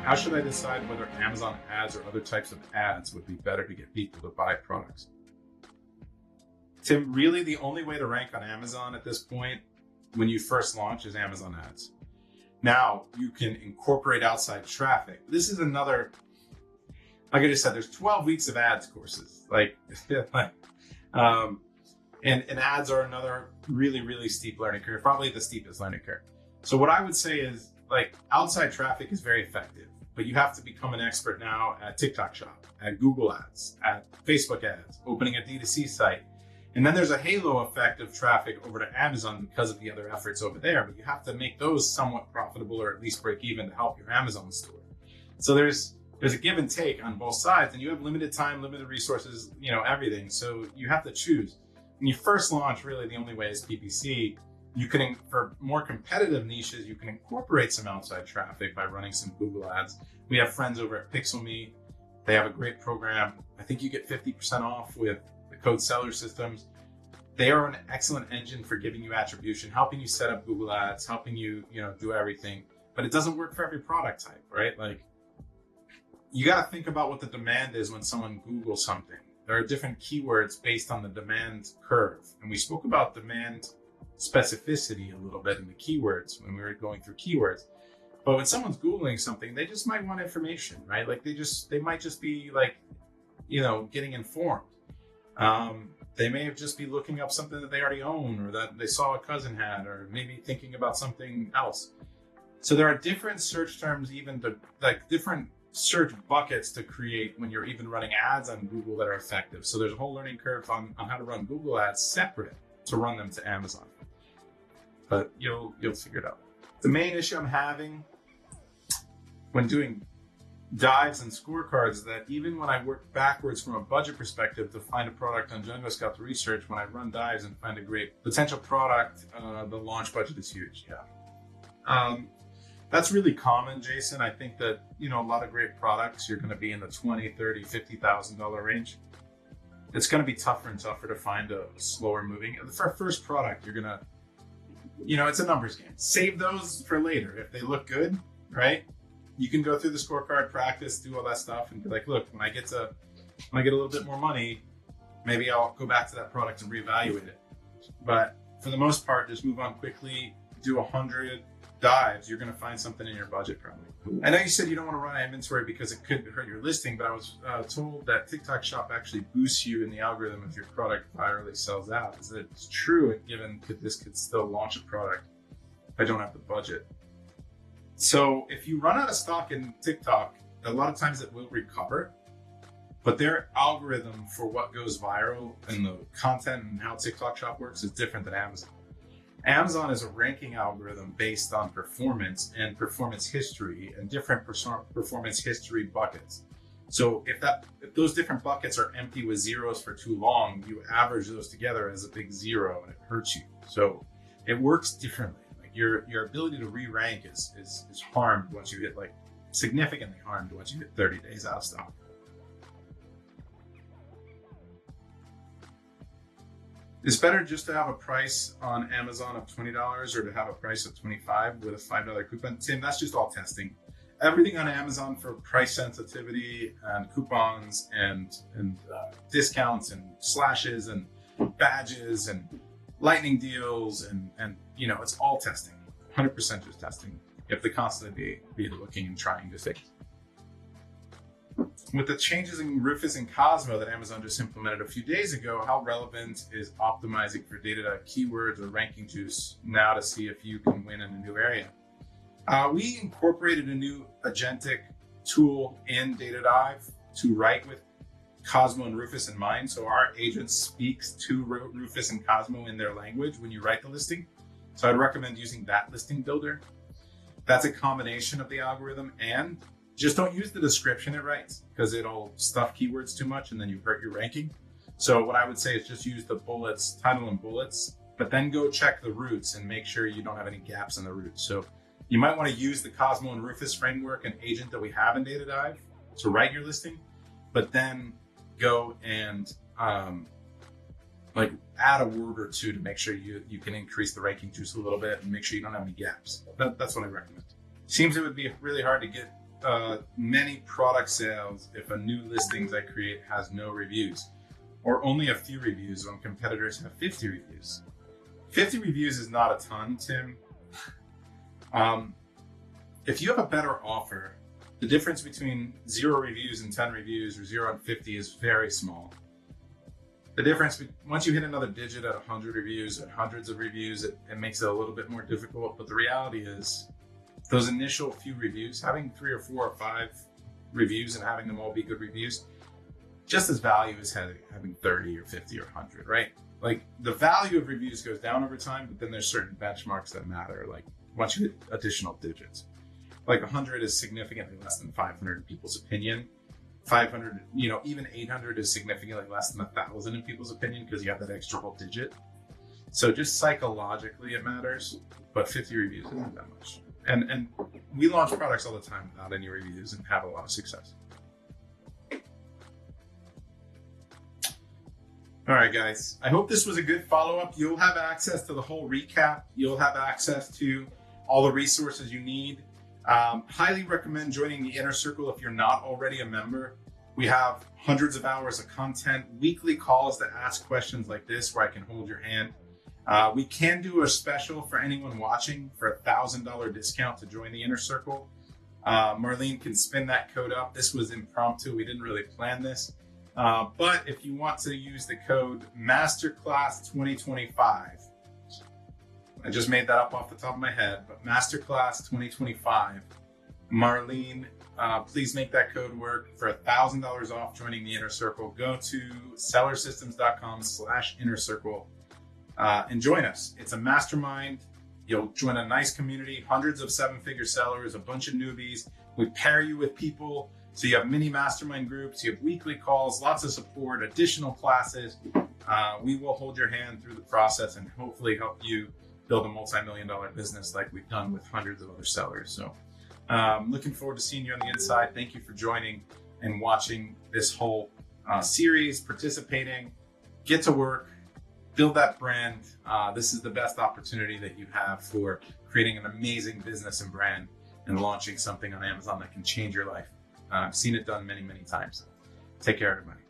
How should I decide whether Amazon ads or other types of ads would be better to get people to buy products? Tim, really the only way to rank on Amazon at this point when you first launch is Amazon ads. Now you can incorporate outside traffic. This is another, like I just said, there's 12 weeks of ads courses. And ads are another really, really steep learning curve, probably the steepest learning curve. So what I would say is outside traffic is very effective, but you have to become an expert now at TikTok Shop, at Google Ads, at Facebook Ads, opening a D2C site. And then there's a halo effect of traffic over to Amazon because of the other efforts over there, but you have to make those somewhat profitable or at least break even to help your Amazon store. So there's a give and take on both sides, and you have limited time, limited resources, everything. So you have to choose. When you first launch, really the only way is PPC. You can, for more competitive niches, you can incorporate some outside traffic by running some Google ads. We have friends over at PixelMe. They have a great program. I think you get 50% off with the code Seller Systems. They are an excellent engine for giving you attribution, helping you set up Google ads, helping you, do everything. But it doesn't work for every product type, right? You got to think about what the demand is when someone Googles something. There are different keywords based on the demand curve. And we spoke about demand specificity a little bit in the keywords when we were going through keywords. But when someone's Googling something, they just might want information, right? They might just be getting informed. They may just be looking up something that they already own or that they saw a cousin had, or maybe thinking about something else. So there are different search terms, even different search buckets to create when you're even running ads on Google that are effective. So there's a whole learning curve on how to run Google ads separate to run them to Amazon. But you'll figure it out. The main issue I'm having when doing dives and scorecards is that even when I work backwards from a budget perspective to find a product on Django Scout to research, when I run dives and find a great potential product, the launch budget is huge. Yeah. That's really common, Jason. I think that, a lot of great products, you're going to be in the $20,000, $30,000, $50,000 range. It's going to be tougher and tougher to find a slower moving. For a first product, you're going to, it's a numbers game. Save those for later. If they look good, right? You can go through the scorecard, practice, do all that stuff, and be like, look, when I get a little bit more money, maybe I'll go back to that product and reevaluate it. But for the most part, just move on quickly, do 100 dives, you're going to find something in your budget probably. I know you said you don't want to run inventory because it could hurt your listing, but I was told that TikTok Shop actually boosts you in the algorithm if your product virally sells out. Is that true? Given this could still launch a product if I don't have the budget. So if you run out of stock in TikTok, a lot of times it will recover, but their algorithm for what goes viral and the content and how TikTok Shop works is different than Amazon. Amazon is a ranking algorithm based on performance and performance history and different performance history buckets. So if those different buckets are empty with zeros for too long, you average those together as a big zero and it hurts you. So it works differently. Your ability to re-rank is harmed once you hit significantly harmed once you hit 30 days out of stock. It's better just to have a price on Amazon of $20 or to have a price of $25 with a $5 coupon. Tim, that's just all testing. Everything on Amazon for price sensitivity and coupons and discounts and slashes and badges and lightning deals and it's all testing. 100% just testing. You have to constantly be looking and trying to fix. With the changes in Rufus and Cosmo that Amazon just implemented a few days ago, how relevant is optimizing for data keywords or ranking juice now to see if you can win in a new area? We incorporated a new agentic tool in DataDive to write with Cosmo and Rufus in mind. So our agent speaks to Rufus and Cosmo in their language when you write the listing. So I'd recommend using that listing builder. That's a combination of the algorithm, and just don't use the description it writes because it'll stuff keywords too much and then you hurt your ranking. So what I would say is just use the bullets, title and bullets, but then go check the roots and make sure you don't have any gaps in the roots. So you might want to use the Cosmo and Rufus framework and agent that we have in DataDive to write your listing, but then go and add a word or two to make sure you can increase the ranking juice a little bit and make sure you don't have any gaps. That's what I recommend. Seems it would be really hard to get many product sales if a new listings I create has no reviews, or only a few reviews when competitors have 50 reviews. 50 reviews is not a ton, Tim. If you have a better offer, the difference between 0 reviews and 10 reviews or 0 and 50 is very small. The difference, once you hit another digit at 100 reviews, at hundreds of reviews, it makes it a little bit more difficult. But the reality is, those initial few reviews, having 3 or 4 or 5 reviews and having them all be good reviews, just as value as having 30 or 50 or 100, right? Like, the value of reviews goes down over time, but then there's certain benchmarks that matter, like once you hit additional digits. Like 100 is significantly less than 500 in people's opinion. 500, even 800 is significantly less than 1,000 in people's opinion because you have that extra whole digit. So just psychologically it matters, but 50 reviews isn't that much. And we launch products all the time without any reviews and have a lot of success. All right, guys. I hope this was a good follow-up. You'll have access to the whole recap. You'll have access to all the resources you need. Highly recommend joining the Inner Circle if you're not already a member. We have hundreds of hours of content, weekly calls to ask questions like this where I can hold your hand. We can do a special for anyone watching for a $1,000 discount to join the Inner Circle. Marlene can spin that code up. This was impromptu. We didn't really plan this. But if you want to use the code Masterclass 2025, I just made that up off the top of my head, but Masterclass 2025, Marlene, please make that code work for $1,000 off joining the Inner Circle. Go to sellersystems.com/Inner Circle and join us. It's a mastermind. You'll join a nice community, hundreds of 7-figure sellers, a bunch of newbies. We pair you with people. So you have mini mastermind groups, you have weekly calls, lots of support, additional classes. We will hold your hand through the process and hopefully help you build a multi-million-dollar business like we've done with hundreds of other sellers. So looking forward to seeing you on the inside. Thank you for joining and watching this whole series, participating. Get to work, build that brand. This is the best opportunity that you have for creating an amazing business and brand and launching something on Amazon that can change your life. I've seen it done many, many times. Take care, everybody.